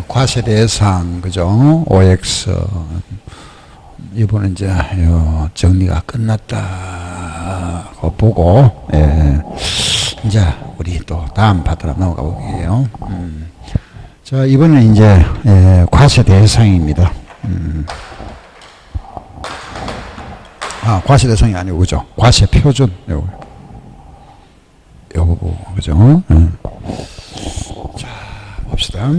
과세 대상, 그죠? OX. 이번에 이제, 정리가 끝났다고 보고, 이제, 우리 또 다음 파트로 넘어가 볼게요. 자, 이번엔 이제, 과세 대상입니다. 과세 대상이 아니고, 그죠? 과세 표준. 요거 보고, 그죠? 자, 봅시다.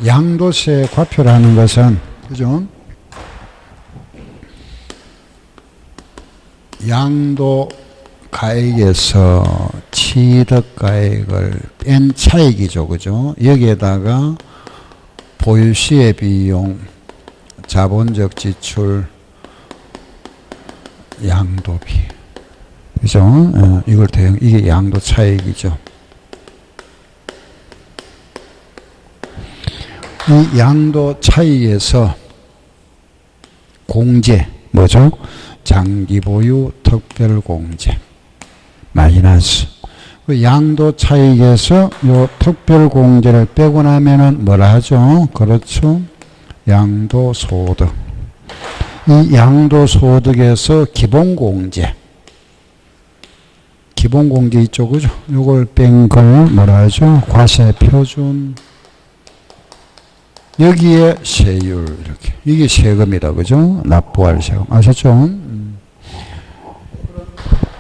양도세 과표라는 것은, 그죠? 양도 가액에서 취득가액을 뺀 차익이죠, 그죠? 여기에다가 보유시의 비용, 자본적 지출, 양도비, 그죠? 이걸 대응, 이게 양도 차익이죠. 이 양도 차익에서 공제, 뭐죠? 장기 보유 특별 공제 마이너스. 그 양도 차익에서 요 특별 공제를 빼고 나면은 뭐라 하죠? 그렇죠. 양도 소득. 이 양도 소득에서 기본 공제. 기본 공제 있죠, 그죠? 요걸 뺀 걸 뭐라 하죠? 과세 표준. 여기에 세율, 이렇게. 이게 세금이다, 그죠? 납부할 세금. 아셨죠?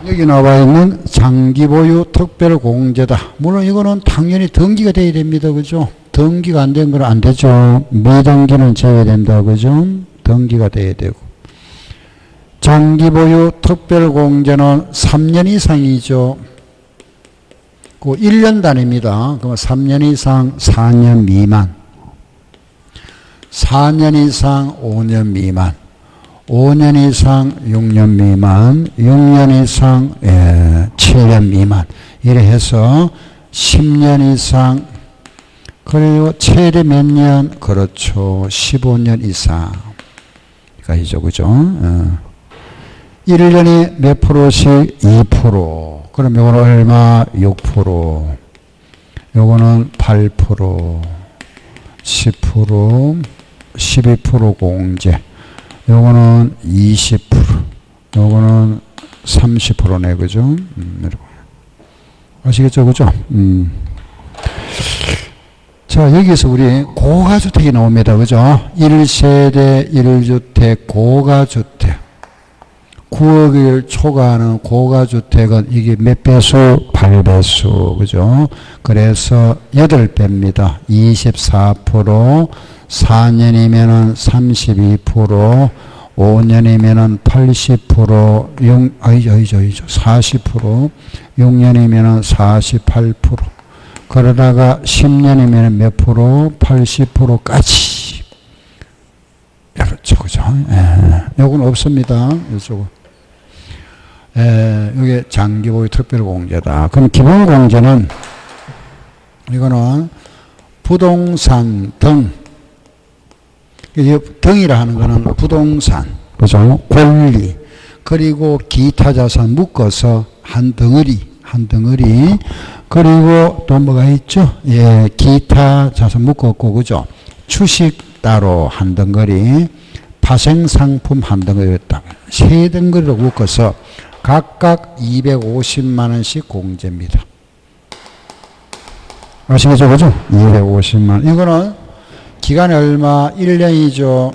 여기 나와 있는 장기 보유 특별 공제다. 물론 이거는 당연히 등기가 돼야 됩니다, 그죠? 등기가 안 된 건 안 되죠. 미등기는 제외된다, 그죠? 등기가 돼야 되고. 장기 보유 특별 공제는 3년 이상이죠. 그 1년 단위입니다. 그럼 3년 이상 4년 미만. 4년 이상 5년 미만, 5년 이상 6년 미만, 6년 이상 7년 미만, 이래 해서 10년 이상, 그리고 최대 몇 년? 그렇죠. 15년 이상. 까지죠, 그죠? 1년에 몇 프로씩? 2%. 그럼 요거는 얼마? 6%. 요거는 8%, 10%, 12% 공제. 요거는 20%. 요거는 30%네, 그죠? 아시겠죠, 그죠? 자, 여기서 우리 고가주택이 나옵니다, 그죠? 1세대 1주택 고가주택. 9억을 초과하는 고가주택은 이게 몇 배수? 8배수, 그죠? 그래서 8배입니다. 24%, 4년이면은 32%, 5년이면은 80%, 40%, 6년이면은 48%. 그러다가 10년이면은 몇 프로? 80%까지. 그렇죠, 그죠? 요건 없습니다. 이쪽은. 이게 장기보유 특별공제다. 그럼 기본공제는, 이거는 부동산 등, 등이라 하는 거는 부동산, 그죠? 권리, 그리고 기타 자산 묶어서 한 덩어리, 그리고 또 뭐가 있죠? 기타 자산 묶었고, 그죠? 주식 따로 한 덩어리, 파생상품 한 덩어리, 딱 세 덩어리로 묶어서 각각 250만 원씩 공제입니다. 아시겠죠? 그죠? 250만 원. 이거는 기간이 얼마? 1년이죠.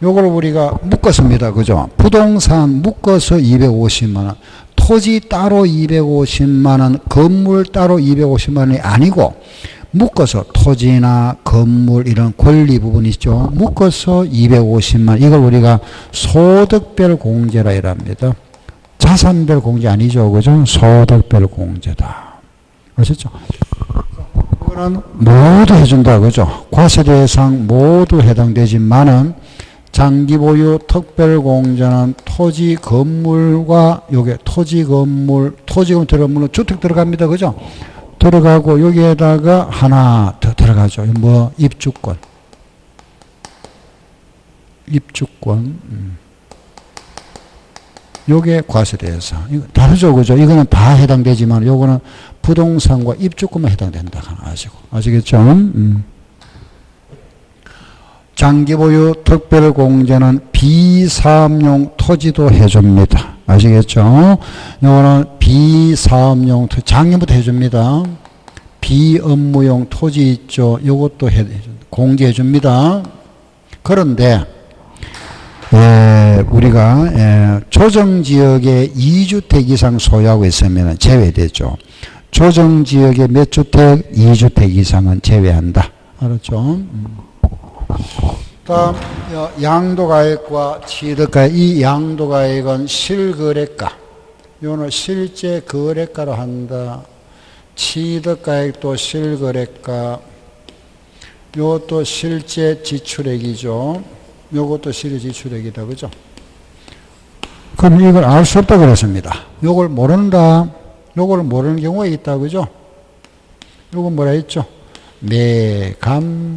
요걸 우리가 묶었습니다. 그죠? 부동산 묶어서 250만 원. 토지 따로 250만 원, 건물 따로 250만 원이 아니고, 묶어서 토지나 건물 이런 권리 부분 있죠. 묶어서 250만 원. 이걸 우리가 소득별 공제라 이랍니다. 자산별 공제 아니죠. 그죠? 소득별 공제다. 아셨죠? 이거는 모두 해준다. 그죠? 과세 대상 모두 해당되지만은 장기 보유 특별 공제는 토지 건물과 요게 토지 건물 들어가면 주택 들어갑니다. 그죠? 들어가고 여기에다가 하나 더 들어가죠. 뭐 입주권. 요게 과세 대상. 이거 다르죠, 그죠? 이거는 다 해당되지만 요거는 부동산과 입주권만 해당된다. 아시고. 아시겠죠? 장기보유 특별공제는 비사업용 토지도 해줍니다. 아시겠죠? 이거는 비사업용 토지, 작년부터 해줍니다. 비업무용 토지 있죠? 이것도 공제해줍니다. 그런데 우리가 조정지역에 2주택 이상 소유하고 있으면 제외되죠. 조정지역에 몇 주택? 2주택 이상은 제외한다. 알았죠? 다음 양도가액과 취득가액. 이 양도가액은 실거래가, 이거는 실제 거래가로 한다. 취득가액도 실거래가, 이것도 실제 지출액이죠. 이것도 실제 지출액이다. 그죠? 그럼 이걸 알 수 없다 그랬습니다. 이걸 모른다. 이걸 모르는 경우가 있다. 그죠? 이건 뭐라 했죠? 매감환기.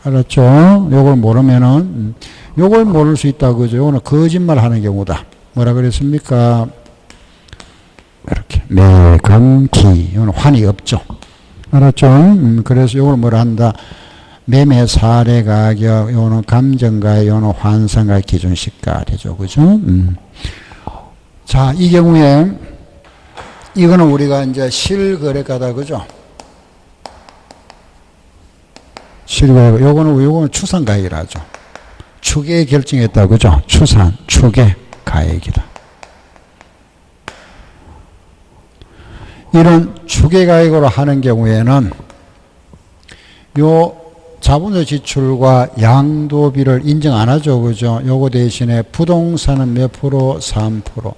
알았죠? 요걸 모르면은, 요걸 모를 수 있다. 그죠? 요거는 거짓말 하는 경우다. 뭐라 그랬습니까? 이렇게. 매감기. 요거는 환이 없죠. 알았죠? 그래서 요걸 뭐라 한다? 매매 사례 가격, 요거는 감정가액, 요거는 환산가액 기준시가 되죠. 그죠? 자, 이 경우에, 이거는 우리가 이제 실거래가다. 그죠? 실거래, 요거는 추산가액이라 하죠. 추계 결정했다. 그죠? 추계 가액이다. 이런 추계 가액으로 하는 경우에는 요 자본조 지출과 양도비를 인정 안 하죠. 그죠? 요거 대신에 부동산은 몇 프로? 3%.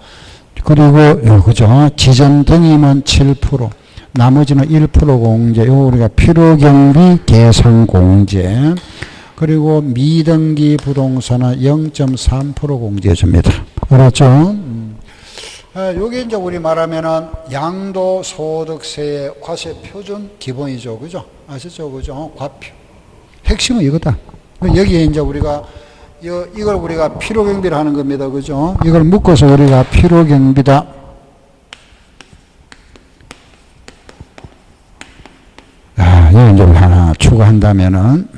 그리고, 그죠? 지전 등임은 7%. 나머지는 1% 공제. 요 우리가 필요경비 계산 공제. 그리고 미등기 부동산은 0.3% 공제해 줍니다. 그렇죠? 요게 이제 우리 말하면은 양도소득세의 과세 표준 기본이죠. 그죠? 아시죠? 그죠? 과표. 핵심은 이거다. 여기에 이제 우리가 이걸 우리가 필요경비를 하는 겁니다. 그죠? 이걸 묶어서 우리가 필요경비다. 여기 이제 하나 추가한다면은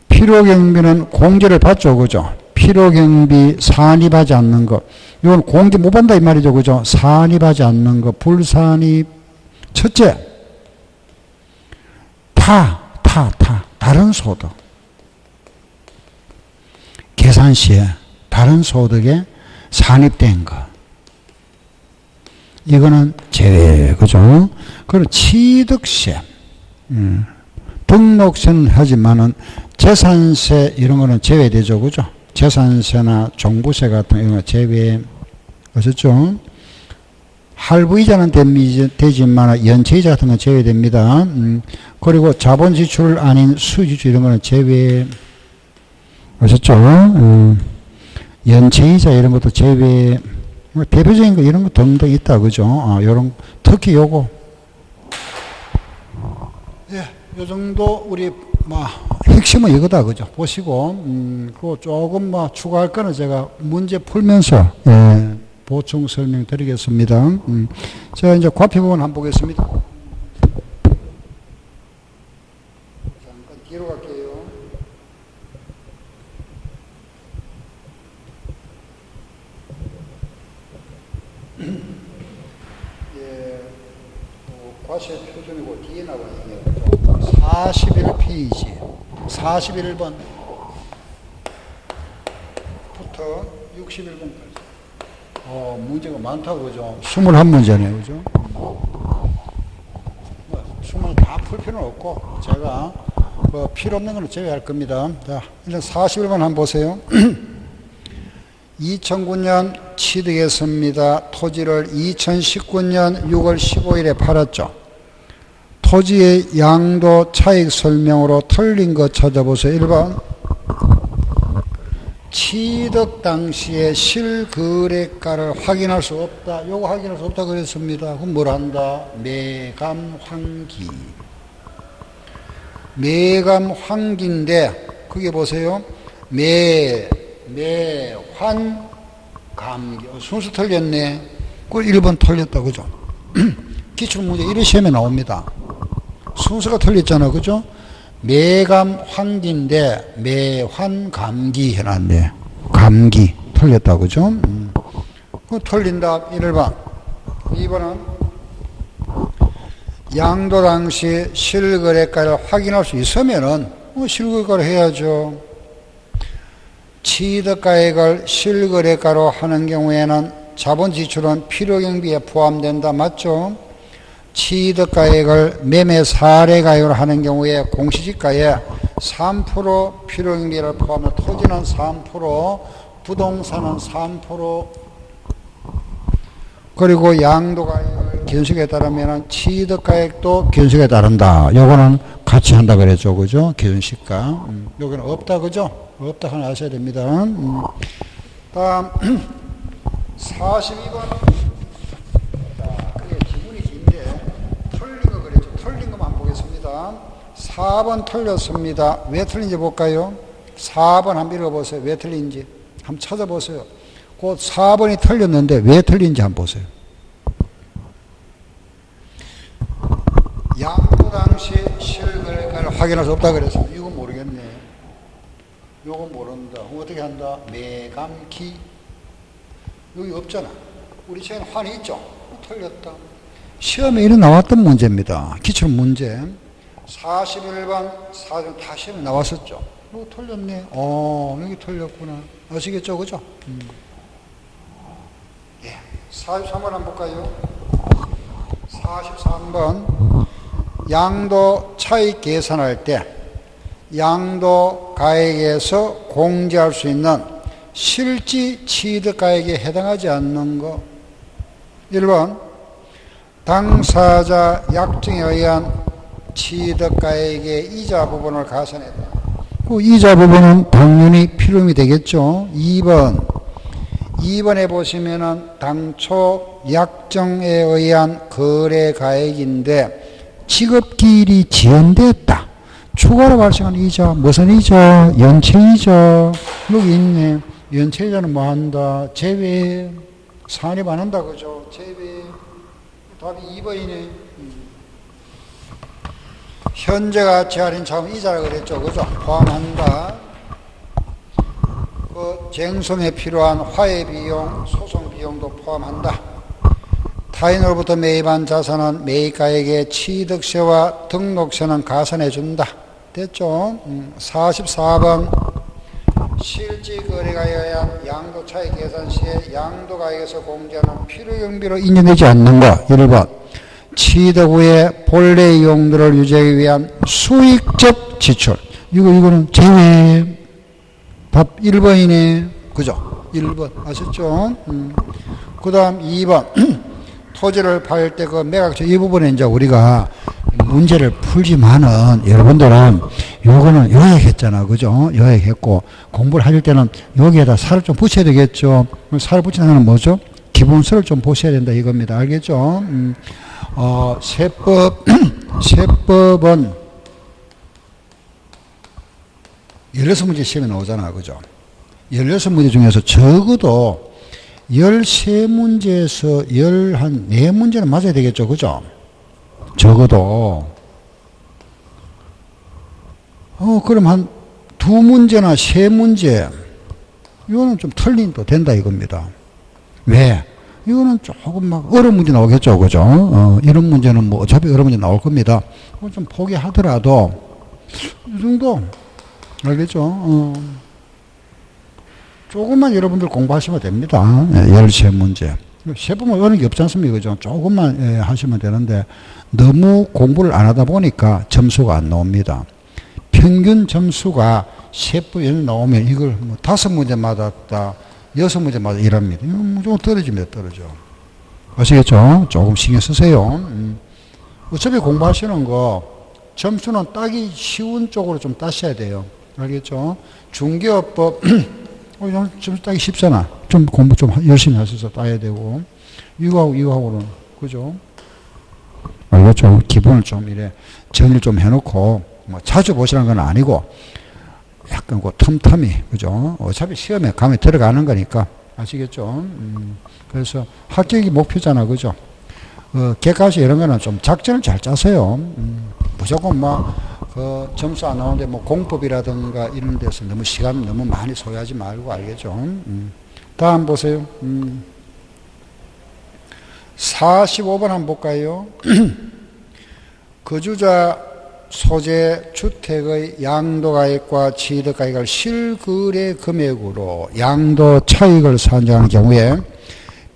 필요경비는 공제를 받죠. 그죠? 필요경비 산입하지 않는 것. 이건 공제 못 받는다 이 말이죠. 그죠? 산입하지 않는 것. 불산입. 첫째. 다른 소득. 계산 시에 다른 소득에 산입된 것. 이거는 제외. 그죠? 그리고 취득세. 등록세는 하지만은 재산세 이런 거는 제외되죠. 그죠? 재산세나 종부세 같은 이런 거 제외. 아셨죠? 할부이자는 되지만 연체이자 같은 건 제외됩니다. 그리고 자본 지출 아닌 수지출 이런 거는 제외. 아셨죠? 연체이자 이런 것도 제외. 대표적인 거 이런 거 등등 있다. 그죠? 요런, 특히 요거. 예, 요 정도 우리, 핵심은 이거다. 그죠? 보시고, 그거 조금 추가할 거는 제가 문제 풀면서, 보충 설명 드리겠습니다. 제가 이제 과표 부분 한번 보겠습니다. 잠깐 뒤로 갈게요. 과세 표준이고 뒤에 나와 있네요. 41페이지 41번부터 61번까지. 문제가 많다고 그죠? 21문제네요. 그죠? 20을 다 풀 필요는 없고 제가 필요 없는 건 제외할 겁니다. 자, 일단 41번 한번 보세요. 2009년 취득했습니다. 토지를 2019년 6월 15일에 팔았죠. 토지의 양도 차익 설명으로 틀린 거 찾아보세요. 1번. 취득 당시에 실거래가를 확인할 수 없다. 요거 확인할 수 없다 그랬습니다. 그럼 뭘 한다? 매감환기. 매감환기인데 그게 보세요. 매환감기. 순서 틀렸네. 그 1번 틀렸다. 그죠? 기출문제 이런 시험에 나옵니다. 순서가 틀렸잖아. 그죠? 매감 환기인데 매환감기 해놨네. 감기 틀렸다 그죠? 그 틀린 답 1번. 2번은 양도 당시 실거래가를 확인할 수 있으면은 실거래가를 해야죠. 취득가액을 실거래가로 하는 경우에는 자본 지출은 필요경비에 포함된다. 맞죠? 취득가액을 매매 사례가액으로 하는 경우에 공시지가에 3% 필요경비를 포함해 토지는 3%, 부동산은 3%, 그리고 양도가액을 견식에 따르면 취득가액도 견식에 따른다. 요거는 같이 한다 그랬죠. 그죠? 견식가. 여기는 없다. 그죠? 없다 하나 아셔야 됩니다. 다음 42번. 그게 지문이 긴데 틀린 거 그랬죠. 틀린 것만 보겠습니다. 4번 틀렸습니다. 왜 틀린지 볼까요? 4번 한번 읽어보세요. 왜 틀린지 한번 찾아보세요. 곧 4번이 틀렸는데 왜 틀린지 한번 보세요. 양도 당시 실거래가를 확인할 수 없다 그랬습니다. 이건 모르겠네. 이건 모른다. 어떻게 한다? 매감기. 여기 없잖아. 우리 시험에 환이 있죠? 틀렸다. 시험에 이런 나왔던 문제입니다. 기출 문제. 41번, 4번 다 시험에 나왔었죠? 이거 틀렸네. 여기 틀렸구나. 아시겠죠? 그죠? 예. 43번 한번 볼까요? 43번. 양도 차익 계산할 때 양도 가액에서 공제할 수 있는 실지 취득가액에 해당하지 않는 거. 1번 당사자 약정에 의한 취득가액의 이자 부분을 가산했다. 그 이자 부분은 당연히 필요음이 되겠죠. 2번에 보시면은 당초 약정에 의한 거래가액인데 지급기일이 지연됐다. 추가로 발생한 이자, 무슨 이자? 연체이자. 여기 있네. 연체이자는 뭐 한다? 제외. 산입 안 한다. 그죠? 제외. 답이 2번이네. 현재 가치 할인 차금 이자라 그랬죠. 그죠? 포함한다. 그 쟁송에 필요한 화해 비용, 소송 비용도 포함한다. 타인으로부터 매입한 자산은 매입가액의 취득세와 등록세는 가산해 준다. 됐죠? 44번 실지거래가에 의한 양도차익 계산 시에 양도가액에서 공제하는 필요경비로 인정되지 않는 거. 1번 취득 후에 본래 용도를 유지하기 위한 수익적 지출. 이거는 제외. 답 1번이네. 그죠? 1번. 아셨죠? 그 다음 2번. 토지를 팔 때 그 매각처 이 부분에 이제 우리가 문제를 풀지만은 여러분들은 요거는 요약했잖아. 그죠? 요약했고 공부를 하실 때는 여기에다 살을 좀 붙여야 되겠죠. 살을 붙이는 거는 뭐죠? 기본서를 좀 보셔야 된다 이겁니다. 알겠죠? 세법은 16문제 시험에 나오잖아. 그죠? 16문제 중에서 적어도 13문제에서 14문제는 맞아야 되겠죠. 그죠? 적어도. 그럼 한 2문제나 3문제, 이거는 좀 틀린도 된다 이겁니다. 왜? 이거는 조금 막 어려운 문제 나오겠죠. 그죠? 이런 문제는 뭐 어차피 어려운 문제 나올 겁니다. 그걸 좀 포기하더라도, 이 정도. 알겠죠? 조금만 여러분들 공부하시면 됩니다. 13문제. 세보면 어려운 게 없지 않습니까? 그죠? 조금만 하시면 되는데, 너무 공부를 안 하다 보니까 점수가 안 나옵니다. 평균 점수가 세법에 나오면 이걸 뭐 5문제 맞았다, 6문제 맞았다 이랍니다. 이건 좀 떨어집니다. 떨어져. 아시겠죠? 조금 신경 쓰세요. 어차피 공부하시는 거 점수는 따기 쉬운 쪽으로 좀 따셔야 돼요. 알겠죠? 중개업법 점수 따기 쉽잖아. 좀 공부 좀 열심히 하셔서 따야 되고, 이거하고는 그죠? 알겠죠? 기본을 좀 이래 정리를 좀 해놓고, 뭐 자주 보시는 건 아니고 약간 그 틈틈이, 그죠? 어차피 시험에 감에 들어가는 거니까. 아시겠죠? 그래서 합격이 목표잖아. 그죠? 객관식 이런 거는 좀 작전을 잘 짜세요. 무조건 막 그 점수 안 나오는데 뭐 공법이라든가 이런 데서 너무 시간 너무 많이 소요하지 말고 알겠죠? 다음 보세요. 45번 한번 볼까요? 거주자 소재 주택의 양도가액과 취득가액을 실거래 금액으로 양도 차익을 산정하는 경우에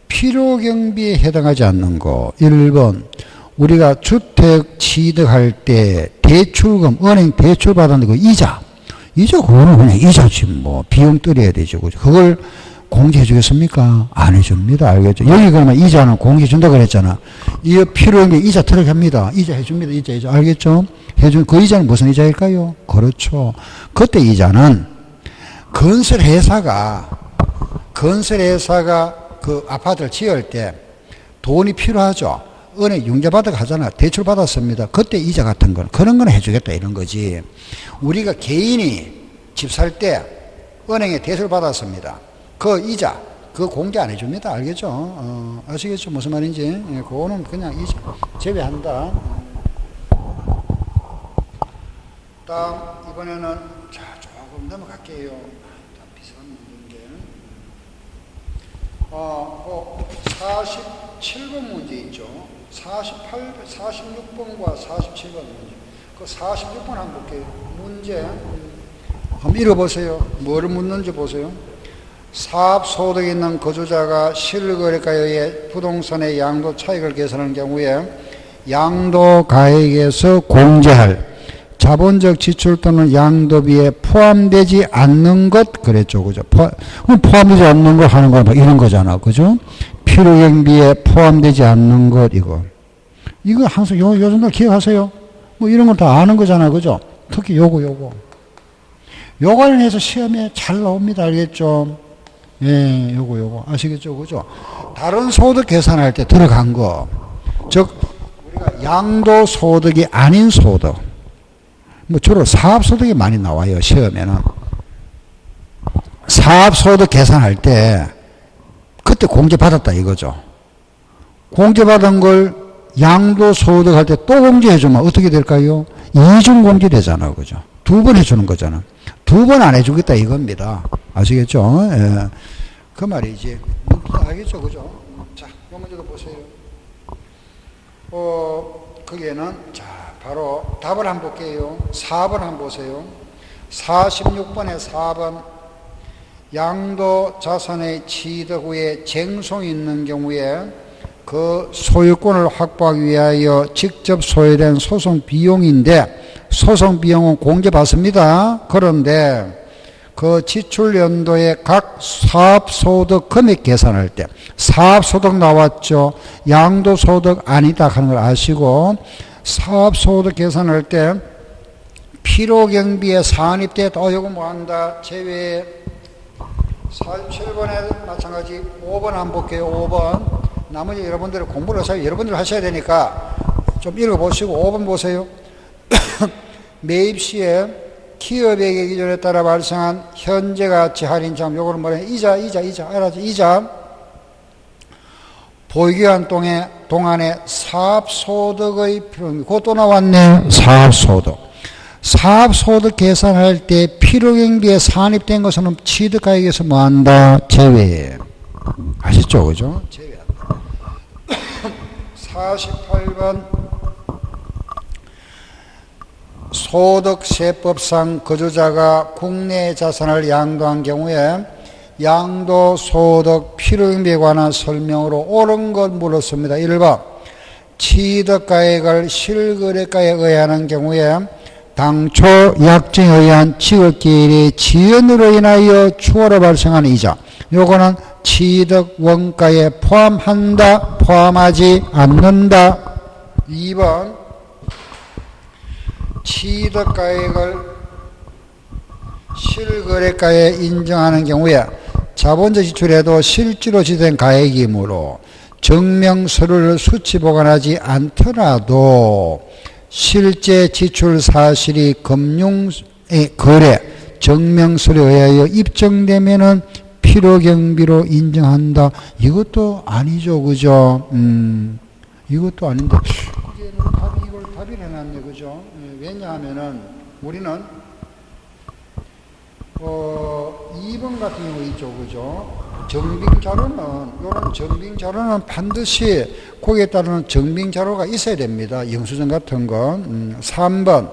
필요경비에 해당하지 않는 거. 1번 우리가 주택 취득할 때 대출금, 은행 대출 받았는 거 이자 그거는 그냥 이자지 뭐 비용 떨어야 되죠. 그걸 공제해 주겠습니까? 안 해줍니다. 알겠죠? 여기 그러면 이자는 공제해 준다 그랬잖아. 이 필요경비 이자 들어갑니다. 이자 해줍니다. 이자. 알겠죠? 해준 그 이자는 무슨 이자일까요? 그렇죠. 그때 이자는 건설회사가 그 아파트를 지을 때 돈이 필요하죠. 은행 융자받아 가잖아. 대출 받았습니다. 그때 이자 같은 건 그런 건 해주겠다 이런 거지. 우리가 개인이 집 살 때 은행에 대출 받았습니다. 그 이자 그거 공개 안 해줍니다. 알겠죠? 아시겠죠? 무슨 말인지. 예, 그거는 그냥 이자 제외한다. 다음 이번에는 자 조금 넘어갈게요. 비슷한 문제인데 47번 문제 있죠. 46번과 47번 문제. 그 46번 한번 볼게요. 문제 한번 읽어보세요. 뭐를 묻는지 보세요. 사업소득이 있는 거주자가 실거래가에 의해 부동산의 양도 차익을 계산하는 경우에 양도가액에서 공제할 자본적 지출 또는 양도비에 포함되지 않는 것 그랬죠. 그죠? 포함되지 않는 거 하는 거 이런 거잖아. 그죠? 필요경비에 포함되지 않는 것 이거 항상 요즘도 기억하세요. 뭐 이런 걸 다 아는 거잖아. 그죠? 특히 요거 관련해서 시험에 잘 나옵니다. 알겠죠? 예, 요거 아시겠죠? 그죠? 다른 소득 계산할 때 들어간 거. 즉 우리가 양도소득이 아닌 소득. 뭐 주로 사업소득이 많이 나와요. 시험에는. 사업소득 계산할 때 그때 공제받았다 이거죠. 공제받은 걸 양도소득 할 때 또 공제해주면 어떻게 될까요? 이중공제 되잖아. 그죠? 2번 해주는 거잖아. 2번 안 해주겠다 이겁니다. 아시겠죠? 예. 그 말이지. 알겠죠? 그죠? 자, 이 문제도 보세요. 거기에는 자 바로 답을 한번 볼게요. 4번 한번 보세요. 46번에 4번 양도 자산의 취득 후에 쟁송이 있는 경우에 그 소유권을 확보하기 위하여 직접 소요된 소송 비용인데 소송 비용은 공제받습니다. 그런데 그 지출 연도에 각 사업소득 금액 계산할 때 사업소득 나왔죠. 양도소득 아니다 하는 걸 아시고 사업소득 계산할 때 필요경비에 산입돼 요거 뭐한다 제외. 47번에 마찬가지 5번 한번 볼게요. 5번 나머지 여러분들이 공부를 하셔야 여러분들 하셔야 되니까 좀 읽어보시고 5번 보세요. 매입 시에 기업액의 기준에 따라 발생한 현재 가치 할인참 요거는 뭐냐 이자 알았죠? 이자 보유기간 동안에 사업소득의 필요경비 그것도 나왔네. 사업소득 계산할 때 필요경비에 산입된 것은 취득가액에서 뭐한다? 제외. 아시죠? 그죠? 제외한다. 48번 소득세법상 거주자가 국내 자산을 양도한 경우에 양도소득 필요경비에 관한 설명으로 옳은 것 물었습니다. 1번 취득가액을 실거래가에 의하는 경우에 당초 약정에 의한 지급기일의 지연으로 인하여 추가로 발생하는 이자 요거는 취득 원가에 포함한다 포함하지 않는다. 2번 취득가액을 실거래가에 인정하는 경우에 자본적 지출에도 실제로 지된 가액이므로 증명서류를 수치 보관하지 않더라도 실제 지출 사실이 금융의 거래 증명서류에 의하여 입증되면은 필요경비로 인정한다. 이것도 아니죠, 그죠? 이것도 아닌데. 거기에는 답이 이걸 답이 해놨네, 그죠? 예. 왜냐하면은 우리는 2번 같은 경우 있죠, 그죠? 정빙 자료는 이런 정빙 자료는 반드시 거기에 따르는 정빙 자료가 있어야 됩니다. 영수증 같은 건 3번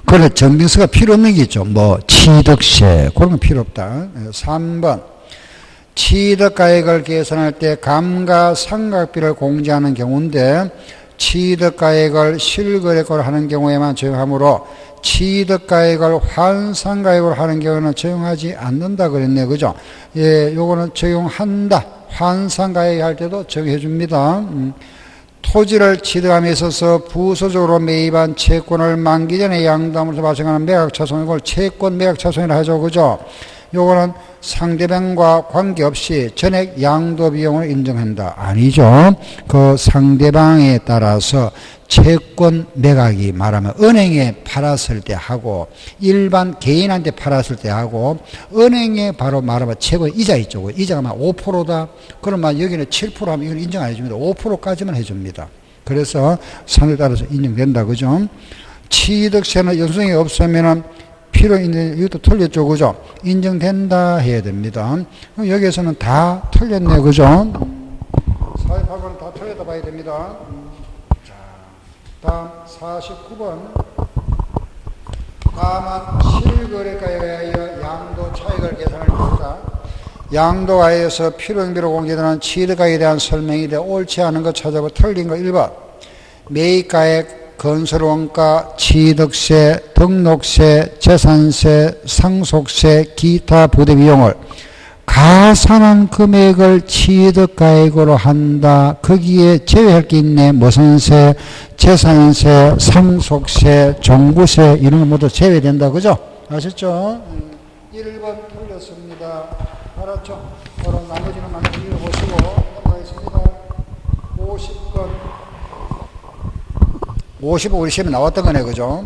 그래 정빙서가 필요 없는 게 있죠. 뭐 취득세 그런 건 필요 없다. 3번 취득가액을 계산할 때 감가상각비를 공제하는 경우인데 취득가액을 실거래가로 하는 경우에만 적용하므로 취득가액을 환산가액으로 하는 경우는 적용하지 않는다 그랬네, 그죠? 예, 요거는 적용한다. 환산가액 할 때도 적용해 줍니다. 토지를 취득함에 있어서 부수적으로 매입한 채권을 만기 전에 양도함으로써 발생하는 매각차손, 이걸 채권 매각차손이라 하죠, 그죠? 요거는 상대방과 관계없이 전액 양도 비용을 인정한다. 아니죠. 그 상대방에 따라서 채권 매각이 말하면 은행에 팔았을 때 하고 일반 개인한테 팔았을 때 하고 은행에 바로 말하면 채권 이자 있죠. 이자가 막 5%다. 그러면 여기는 7% 하면 이건 인정 안 해줍니다. 5%까지만 해줍니다. 그래서 상대에 따라서 인정된다. 그죠? 취득세는 영수증이 없으면은 필요 있는 이것도 틀렸죠, 그죠? 인정된다 해야 됩니다. 그럼 여기에서는 다 틀렸네, 그죠? 48번은 다 틀렸다 봐야 됩니다. 자, 다음 49번. 다만 실거래가에 의하여 양도 차익을 계산할 경우다. 양도가에서 필요행비로 공제되는 취득가에 대한 설명이 돼 옳지 않은 것 찾아보 틀린 거 1번. 매입가액 건설원가, 취득세, 등록세, 재산세, 상속세, 기타 부대비용을 가산한 금액을 취득가액으로 한다. 거기에 제외할 게 있네. 무선세, 재산세, 상속세, 종부세 이런 거 모두 제외된다. 그죠? 아셨죠? 1번 틀렸습니다. 알았죠? 그럼 나머지는 많이 읽어보시고 넘어가겠습니다. 50번 55 우리 시험에 나왔던 거네, 그죠?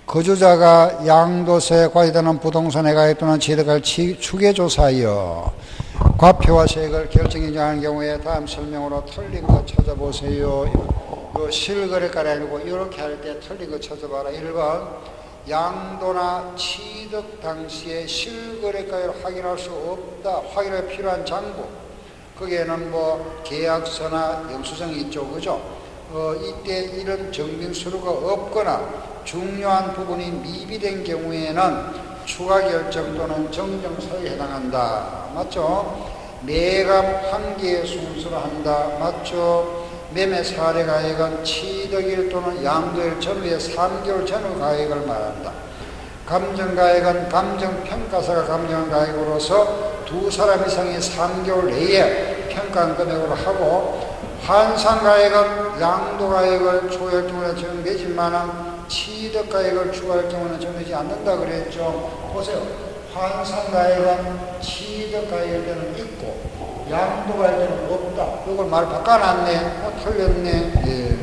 거주자가 양도세에 과세되는 부동산에 가입 또는 취득할 추계조사하여 과표와 세액을 결정인정하는 경우에 다음 설명으로 틀린 거 찾아보세요. 요 실거래가가 아니고 이렇게 할 때 틀린 거 찾아봐라. 1번 양도나 취득 당시에 실거래가를 확인할 수 없다. 확인할 필요한 장부. 거기에는 뭐 계약서나 영수증이 있죠, 그죠? 이때 이런 정빙서류가 없거나 중요한 부분이 미비된 경우에는 추가 결정 또는 정정 사유에 해당한다. 맞죠? 매각 한계의 순서로 한다. 맞죠? 매매 사례 가액은 취득일 또는 양도일 전후에 3개월 전후 가액을 말한다. 감정가액은 감정평가사가 감정한 가액으로서 두 사람 이상이 3개월 내에 평가한 금액으로 하고 환산가액은 양도가액을 초과할 경우는 적용되지만 취득가액을 추가할 경우는 적용되지 않는다 그랬죠. 보세요. 환산가액은 취득가액일 때는 있고 양도가액일 때는 없다. 이걸 말 바꿔놨네. 틀렸네. 예.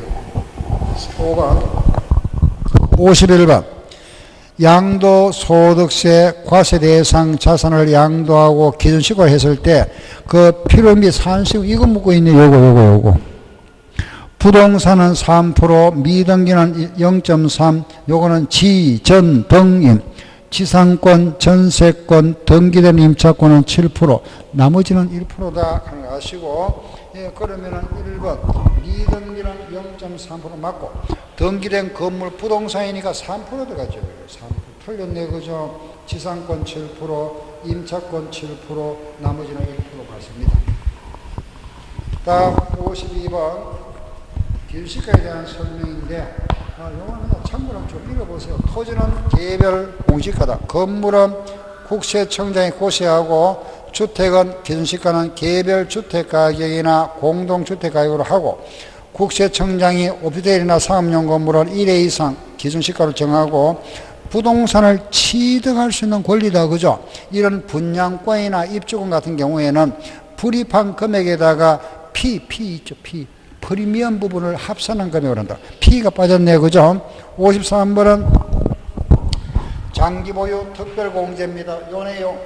5번 51번 양도소득세 과세 대상 자산을 양도하고 기준시가를 했을 때 그 필요미 산시고 이거 묻고 있네. 요거 부동산은 3%, 미등기는 0.3, 요거는 지전 등임, 지상권, 전세권, 등기된 임차권은 7%, 나머지는 1%다 하는 거 아시고, 예, 그러면은 1번 미등기는 0.3% 맞고 등기된 건물 부동산이니까 3% 들어가죠. 3% 틀렸네, 그죠? 지상권 7%, 임차권 7%, 나머지는 1% 맞습니다. 다음 52번 기준시가에 대한 설명인데 요거는 참고로 좀 읽어보세요. 토지는 개별 공시가다. 건물은 국세청장이 고시하고 주택은 기준시가는 개별 주택가격이나 공동주택가격으로 하고 국세청장이 오피스텔이나 상업용 건물은 1회 이상 기준시가를 정하고 부동산을 취득할 수 있는 권리다. 그죠? 이런 분양권이나 입주권 같은 경우에는 불입한 금액에다가 P 있죠. 프리미엄 부분을 합산한 금액을 한다. P가 빠졌네. 그죠? 53번은 장기보유 특별공제입니다. 요 내용.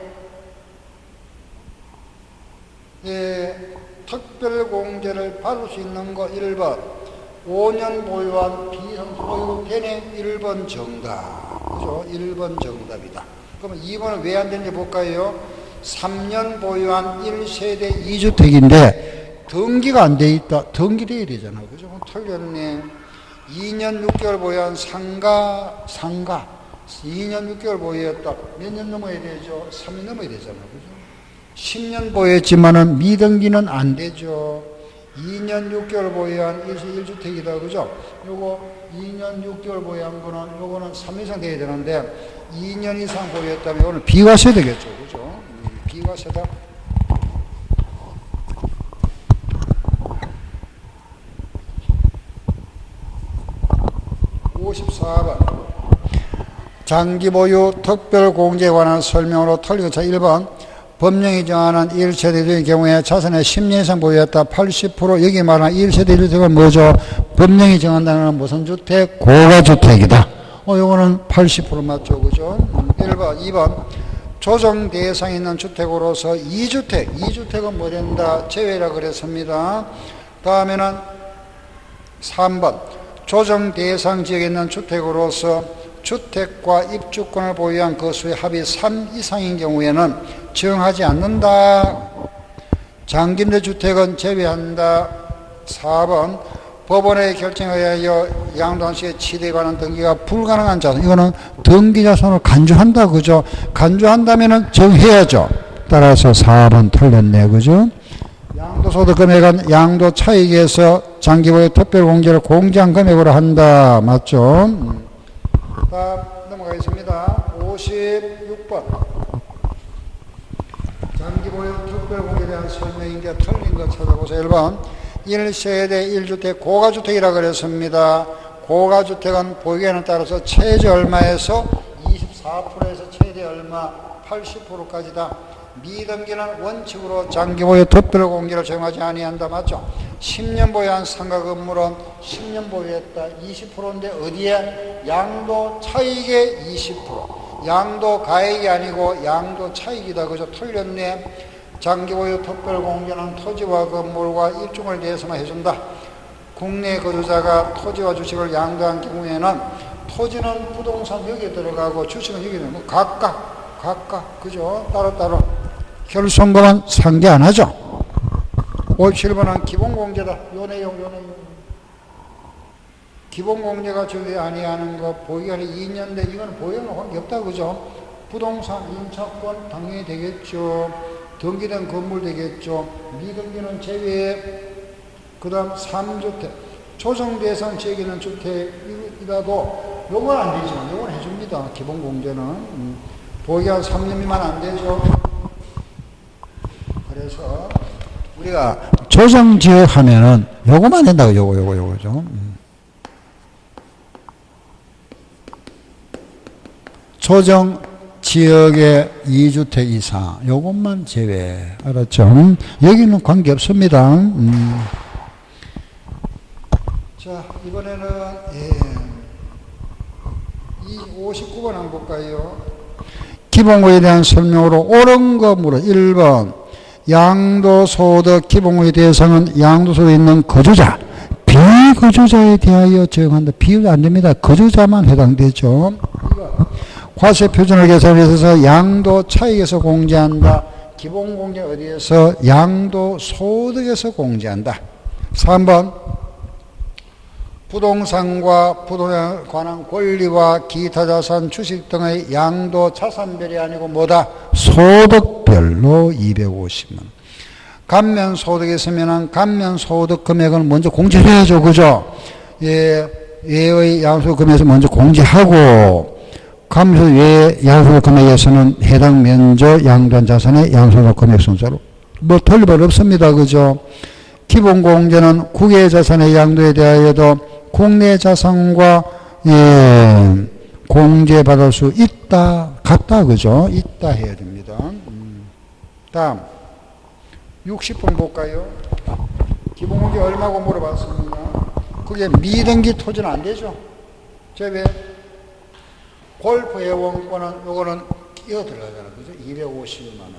예, 특별공제를 받을 수 있는 거 1번 5년 보유한 비선소유 대행 1번 정답. 그죠? 1번 정답이다. 그러면 2번은 왜 안 되는지 볼까요? 3년 보유한 1세대 2주택인데 등기가 안 돼 있다. 등기돼야 되잖아. 그죠? 틀렸네. 2년 6개월 보유한 상가. 2년 6개월 보유했다. 몇 년 넘어야 되죠? 3년 넘어야 되잖아. 그죠? 10년 보유했지만은 미등기는 안 되죠. 2년 6개월 보유한 1주택이다. 그죠? 요거 2년 6개월 보유한 거는 요거는 3년 이상 돼야 되는데 2년 이상 보유했다면 이거는 비과세 되겠죠. 그죠? 비과세다. 54번. 장기 보유 특별 공제에 관한 설명으로 틀린 것. 자, 1번. 법령이 정하는 1세대 1주택의 경우에 자산의 10년 이상 보유했다 80%. 여기 말하는 1세대 1주택은 뭐죠? 법령이 정한다는 건 무슨 주택? 고가주택이다. 요거는 80% 맞죠? 그죠? 1번. 2번. 조정 대상에 있는 주택으로서 2주택은 뭐 된다? 제외라 그랬습니다. 다음에는 3번. 조정 대상 지역에 있는 주택으로서 주택과 입주권을 보유한 그 수의 합이 3 이상인 경우에는 정하지 않는다. 장기임대 주택은 제외한다. 4번. 법원의 결정에 의하여 양도한식의 취득에 관한 등기가 불가능한 자산. 이거는 등기자산을 간주한다. 그죠? 간주한다면은 정해야죠. 따라서 4번 틀렸네. 그죠? 양도소득 금액은 양도 차익에서 장기보유 특별공제를 공제한 금액으로 한다. 맞죠? 다음 넘어가겠습니다. 56번. 장기보유 특별공제에 대한 설명인데 틀린 거 찾아보세요. 1번. 1세대 1주택 고가주택이라고 그랬습니다. 고가주택은 보유기간에 따라서 최저 얼마에서 24%에서 최대 얼마 80%까지다. 미등기는 원칙으로 장기보유 특별공제를 적용하지 아니한다. 맞죠? 10년 보유한 상가 건물은 10년 보유했다. 20%인데 어디에? 양도 차익의 20%. 양도 가액이 아니고 양도 차익이다. 그죠? 틀렸네. 장기보유 특별공제는 토지와 건물과 일종을 대해서만 해준다. 국내 거주자가 토지와 주식을 양도한 경우에는 토지는 부동산 여기에 들어가고 주식은 여기에 들어가고 각각 그죠? 따로따로 결손금은 상계 안 하죠. 57번은 기본공제다. 요 내용. 기본공제가 적용이 아니하는 거 보유기간이 2년인데 이건 보유는 관계없다. 그죠? 부동산 임차권 당연히 되겠죠. 등기된 건물 되겠죠. 미등기는 제외. 그 다음 3주택. 조정대상 지역에 있는 주택이라도 요건 안 되지만 요건 해줍니다. 기본공제는. 보유기간 3년 미만 안 되죠. 그래서 우리가 조정지역 하면은 요거만 된다고. 요거죠. 조정 지역의 2주택 이상 요것만 제외. 알았죠? 여기는 관계없습니다. 자, 이번에는 59번 한번 볼까요? 기본고에 대한 설명으로 옳은 거 물어. 1번. 양도소득 기본고의 대상은 양도소득에 있는 거주자, 비거주자에 대하여 적용한다. 비교가 안 됩니다. 거주자만 해당되죠. 2번. 과세표준을 계산해서 양도 차익에서 공제한다. 기본공제 어디에서? 양도소득에서 공제한다. 3번. 부동산과 부동산에 관한 권리와 기타 자산, 주식 등의 양도 자산별이 아니고 뭐다? 소득별로 250만. 감면소득이 있으면 감면소득 금액을 먼저 공제를 해야죠. 그죠? 예의 양도소득 금액에서 먼저 공제하고 감면소득 외의 양도소득 금액에서는 해당 면적 양도한 자산의 양도소득 금액 순서로 뭐 틀릴 바 없습니다. 그죠? 기본공제는 국외 자산의 양도에 대하여도 국내 자산과 공제받을 수 있다. 같다. 그죠? 있다 해야 됩니다. 다음 60번 볼까요? 기본공제 얼마고 물어봤습니다. 그게 미등기 토지는 안 되죠. 제외. 골프 회원권은 요거는 끼어 들어가잖아. 그죠? 250만 원.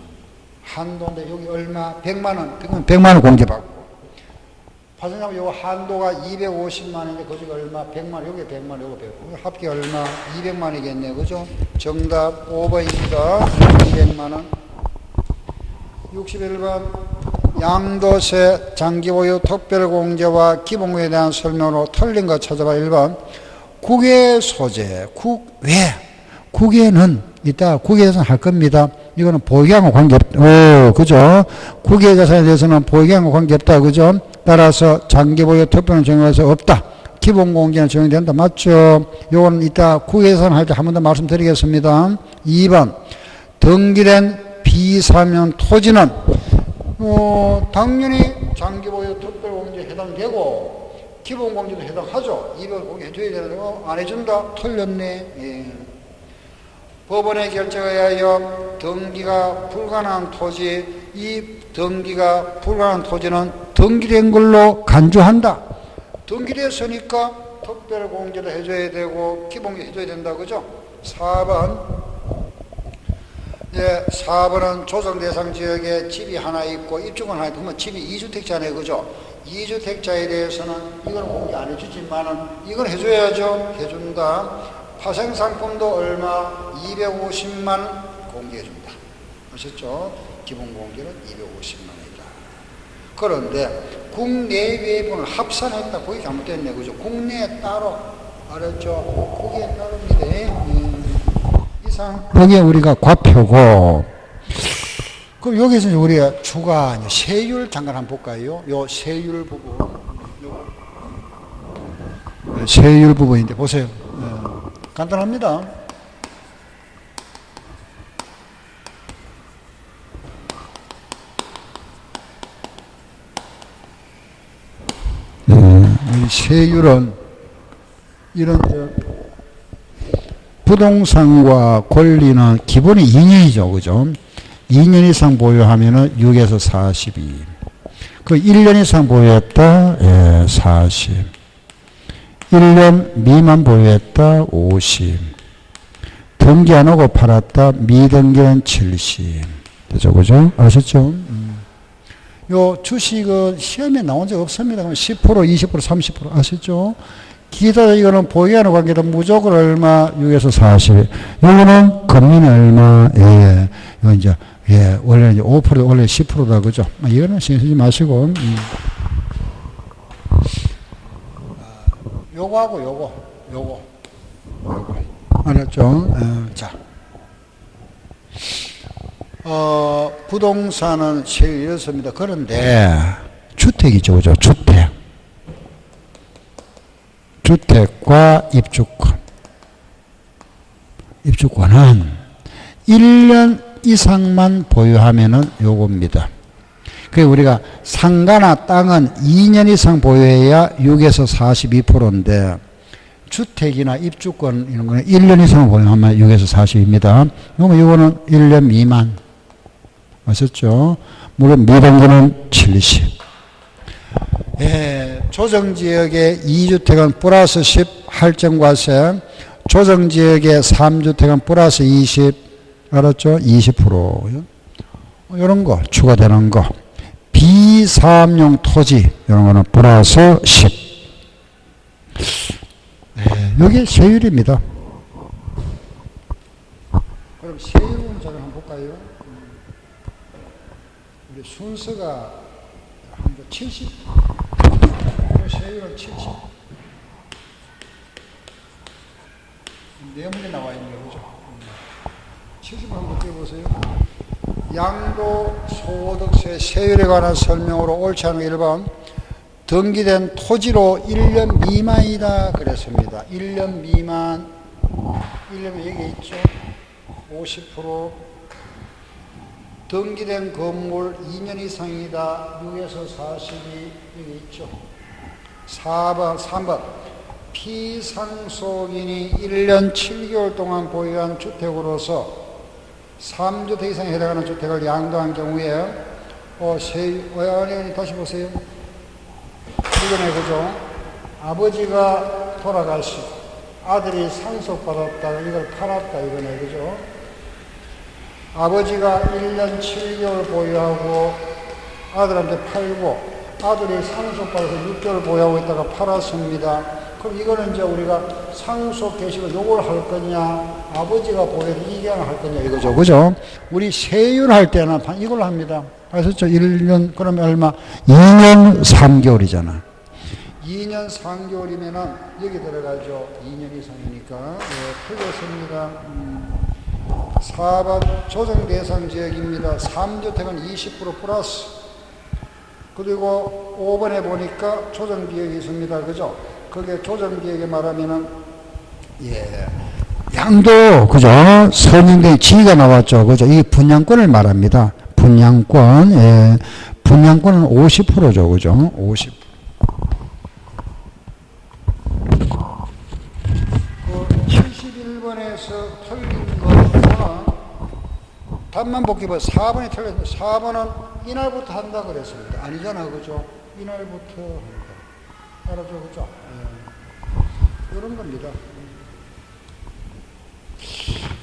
한도인데 여기 얼마? 100만 원. 100만 원 공제받고. 파생하면 요 한도가 250만원인데 그중에 얼마? 100만, 요게 100만, 요게 100만. 합계 얼마? 200만이겠네요. 그죠? 정답 5번입니다. 200만원. 61번. 양도세, 장기보유, 특별공제와 기본공제에 대한 설명으로 틀린 거 찾아봐. 1번. 국외 소재, 국외. 국외는 이따 국외자산 할 겁니다. 이거는 보유하고 관계없다. 오, 그죠? 국외자산에 대해서는 보유하고 관계없다. 그죠? 따라서 장기보유 특별은 적용해서 없다. 기본공제는 적용된다. 맞죠? 요거는 이따 국외자산 할 때 한 번 더 말씀드리겠습니다. 2번. 등기된 비사면 토지는 당연히 장기보유 특별공제에 해당되고 기본공제도 해당하죠. 이걸 공개해줘야 되는데 안 해준다? 틀렸네. 예. 법원의 결정에 의하여 등기가 불가능한 토지, 이 등기가 불가능한 토지는 등기된 걸로 간주한다. 등기됐으니까 특별공제를 해줘야 되고 기본공제 해줘야 된다. 그죠? 4번. 예, 4번은 조정 대상 지역에 집이 하나 있고 입주권 하나 있고 그러면 집이 2주택자네. 그죠? 2주택자에 대해서는 이건 공개 안 해주지만은 이건 해줘야죠. 해준다. 파생상품도 얼마? 250만 공개해준다. 아셨죠? 기본공개는 250만이다. 그런데 국내외분을 합산했다. 거기 잘못됐네. 그죠? 국내에 따로. 알았죠? 거기에 따릅니다. 이상. 여기에 우리가 과표고. 그럼 여기서 우리가 추가 세율 잠깐 한번 볼까요? 요 세율 부분. 세율 부분인데 보세요. 간단합니다. 이 세율은 이런 부동산과 권리는 기본이 2년이죠. 그죠? 2년 이상 보유하면은 6에서 42. 그 1년 이상 보유했다, 예, 40. 1년 미만 보유했다, 50. 등기 안 하고 팔았다, 미등기는 70. 되죠, 그죠? 아셨죠? 요 주식은 시험에 나온 적 없습니다. 그럼 10%, 20%, 30% 아셨죠? 기타 이거는 보유하는 관계도 무조건 얼마? 6에서 40. 요거는 금리는 얼마? 예. 이거 이제, 예. 원래 이제 5%, 원래 10%다. 그죠? 이거는 신경 쓰지 마시고. 요거하고 요거. 알았죠? 자. 부동산은 세율이 이렇습니다. 그런데, 주택이죠. 그죠? 주택과 입주권. 입주권은 1년 이상만 보유하면은 요겁니다. 그래서 우리가 상가나 땅은 2년 이상 보유해야 6에서 42%인데 주택이나 입주권 이런 거는 1년 이상 보유하면 6에서 40입니다. 이거는 1년 미만. 아셨죠? 물론 미등기는 70. 예, 조정지역의 2주택은 플러스 10 할증과세, 조정지역의 3주택은 플러스 20, 알았죠? 20%. 이런 거, 추가되는 거. 비사업용 토지, 이런 거는 플러스 10. 예, 여기 세율입니다. 그럼 세율 문자를 한번 볼까요? 우리 순서가 한 70. 세율은 70. 내문에 나와 있네요. 그죠? 70 한번 떼보세요. 양도소득세 세율에 관한 설명으로 옳지 않은 1번. 등기된 토지로 1년 미만이다 그랬습니다. 1년 미만. 1년 여기 있죠. 50%. 등기된 건물 2년 이상이다. 6에서 42 여기 있죠. 3번 피상속인이 1년 7개월 동안 보유한 주택으로서 3주택 이상에 해당하는 주택을 양도한 경우에 세율 다시 보세요. 이거네. 그죠? 아버지가 돌아가시고 아들이 상속받았다 이걸 팔았다 이거네. 그죠? 아버지가 1년 7개월 보유하고 아들한테 팔고 아들이 상속받아서 6개월 보유하고 있다가 팔았습니다. 그럼 이거는 이제 우리가 상속 계시고 요걸 할 거냐, 아버지가 보유해서 이경을 할 거냐 이거죠. 그죠? 우리 세율 할 때는 이걸 합니다. 아셨죠? 1년, 그러면 얼마? 2년 3개월이잖아. 2년 3개월이면은 여기 들어가죠. 2년 이상이니까. 예, 틀렸습니다. 4번 조정 대상 지역입니다. 3주택은 20% 플러스. 그리고 5번에 보니까 조정 비역이 있습니다. 그죠? 그게 조정 비역에 말하면은, 예, 양도, 그죠? 선정된 지위가 나왔죠. 그죠? 이 분양권을 말합니다. 분양권, 예. 분양권은 50%죠. 그죠? 50%. 그 71번에서 틀린 거는 답만 복귀봐. 4번이 틀렸습니다. 4번은 이날부터 한다 그랬습니다. 아니잖아. 그죠? 이날부터 한다. 알아죠? 그죠? 예. 이런 겁니다.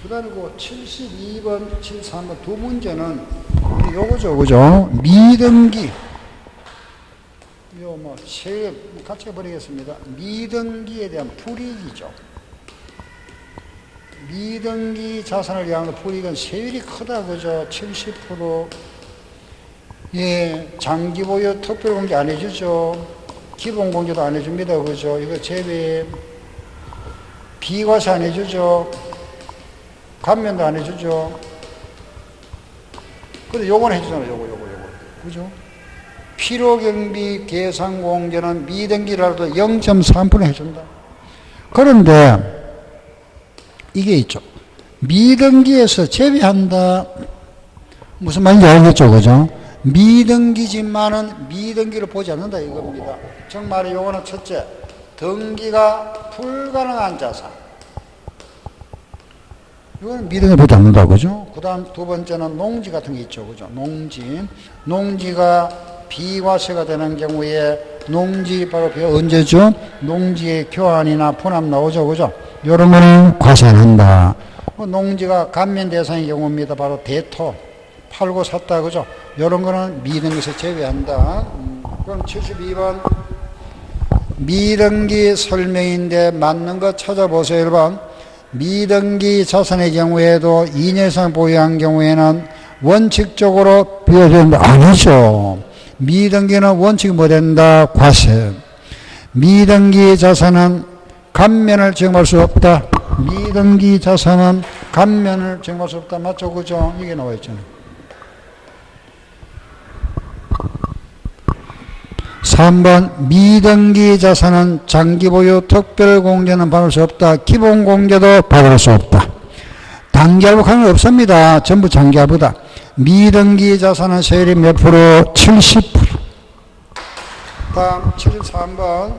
그 다음에 72번, 73번 두 문제는 요거죠. 그죠? 미등기. 요 뭐, 같이 해버리겠습니다. 미등기에 대한 불이익이죠. 미등기 자산을 위한 불이익은 세율이 크다. 그죠? 70%. 예, 장기보유 특별공제 안 해주죠. 기본공제도 안 해줍니다. 그죠? 이거 제외. 비과세 안 해주죠. 감면도 안 해주죠. 근데 요거는 해주잖아요. 요거. 그죠? 필요경비 계산공제는 미등기라도 0.3% 해준다. 그런데 이게 있죠. 미등기에서 제외한다. 무슨 말인지 알겠죠? 그죠? 미등기지만은 미등기를 보지 않는다 이겁니다. 정말 요거는 첫째, 등기가 불가능한 자산. 이거는 미등기를 보지 않는다. 그죠? 그 다음 두 번째는 농지 같은 게 있죠. 그죠? 농지가 비과세가 되는 경우에 농지 바로 언제죠? 농지의 교환이나 분합 나오죠. 그죠? 이런 거는 과세 안 한다. 농지가 감면 대상의 경우입니다. 바로 대토. 팔고 샀다. 그죠? 이런 거는 미등기에서 제외한다. 그럼 72번. 미등기 설명인데 맞는 거 찾아보세요. 1번. 미등기 자산의 경우에도 2년 이상 보유한 경우에는 원칙적으로 비워준다. 아니죠. 미등기는 원칙이 뭐 된다? 과세. 미등기 자산은 감면을 적용할 수 없다. 미등기 자산은 감면을 적용할 수 없다. 맞죠? 그죠? 이게 나와 있잖아요. 3번 미등기 자산은 장기보유 특별공제는 받을 수 없다. 기본공제도 받을 수 없다. 단기할부하는 없습니다. 전부 장기할부다. 미등기 자산은 세율이 몇 프로? 70%. 다음 73번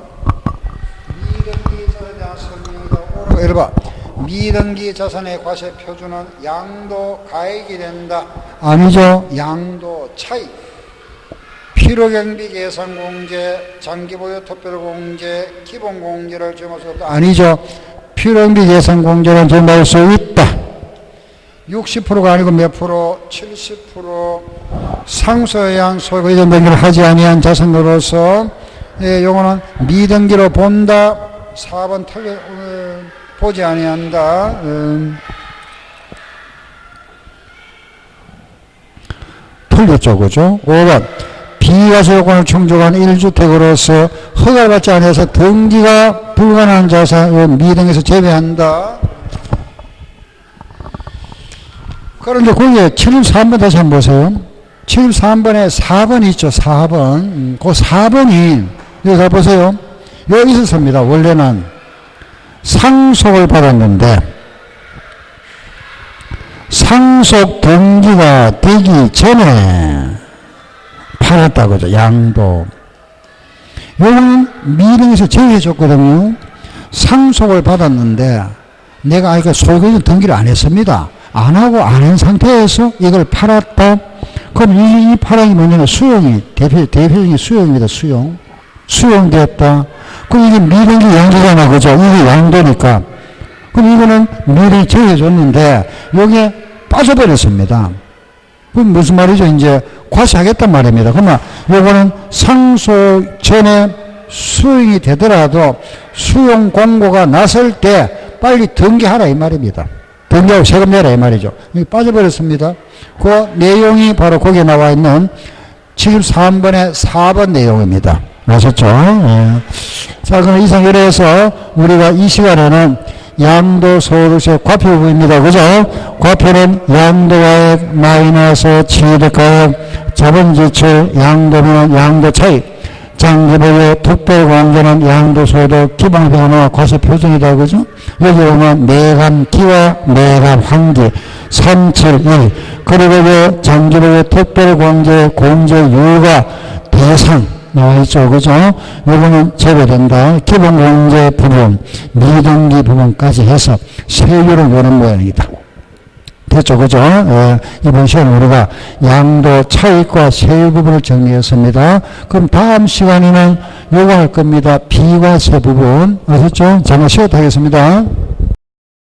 미등기 자산에 대한 설명이다. 1번 미등기 자산의 과세 표준은 양도 가액이 된다. 아니죠. 양도 차익. 필요경비 계산공제, 장기보유 특별공제, 기본공제를 적용할 수 없다. 아니죠. 필요경비 계산공제는 적용할 수 있다. 60%가 아니고 몇 프로? 70%. 상수에 의한 소유가 이전 등기를 하지 아니한 자산으로서 예, 요거는 미등기로 본다. 4번 보지 아니한다. 틀렸죠. 그죠? 5번 비과세 요건을 충족한 1주택으로서 허가를 받지 않아서 등기가 불가능한 자산 미등에서 제외한다. 그런데 거기에 73번 다시 한번 보세요. 73번에 4번이 있죠. 4번. 그 4번이 여기 가보세요. 여기 있었습니다. 원래는 상속을 받았는데 상속 등기가 되기 전에 팔았다 그죠. 양도. 요거는 미등에서 제외해줬거든요. 상속을 받았는데 내가 아이가 소유권 등기를 안 했습니다. 안 하고 안 한 상태에서 이걸 팔았다. 그럼 이 팔악이 뭐냐면 수용이 대표적인 수용입니다. 수용됐다. 그럼 이게 미등기 양도잖아. 그죠? 이게 양도니까. 그럼 이거는 미등이 제외해줬는데 여기에 빠져버렸습니다. 그럼 무슨 말이죠? 이제 과세하겠단 말입니다. 그러면 요거는 상속 전에 수용이 되더라도 수용 공고가 났을 때 빨리 등기하라 이 말입니다. 등기하고 세금 내라 이 말이죠. 여기 빠져버렸습니다. 그 내용이 바로 거기에 나와 있는 73번의 4번 내용입니다. 아셨죠? 예. 자, 그럼 이상 이래서 우리가 이 시간에는 양도소득세 과표 부분입니다. 그죠? 과표는 양도가액 마이너스 취득가액, 자본지출, 양도면 양도차익, 장기보유, 특별공제는 양도소득, 기본편화, 과세표준이다. 그죠? 여기 보면 매감기와 매감환기, 3, 7, 1. 그리고 장기보유, 특별공제, 공제유가 대상 나와 있죠. 그죠? 요거는 제외된다. 기본공제 부분, 미등기 부분까지 해서 세율을 보는 모양이다. 됐죠. 그죠? 예, 이번 시간에 우리가 양도 차익과 세율 부분을 정리했습니다. 그럼 다음 시간에는 요거 할 겁니다. 비과세 부분. 아셨죠? 잠깐 쉬었다 하겠습니다.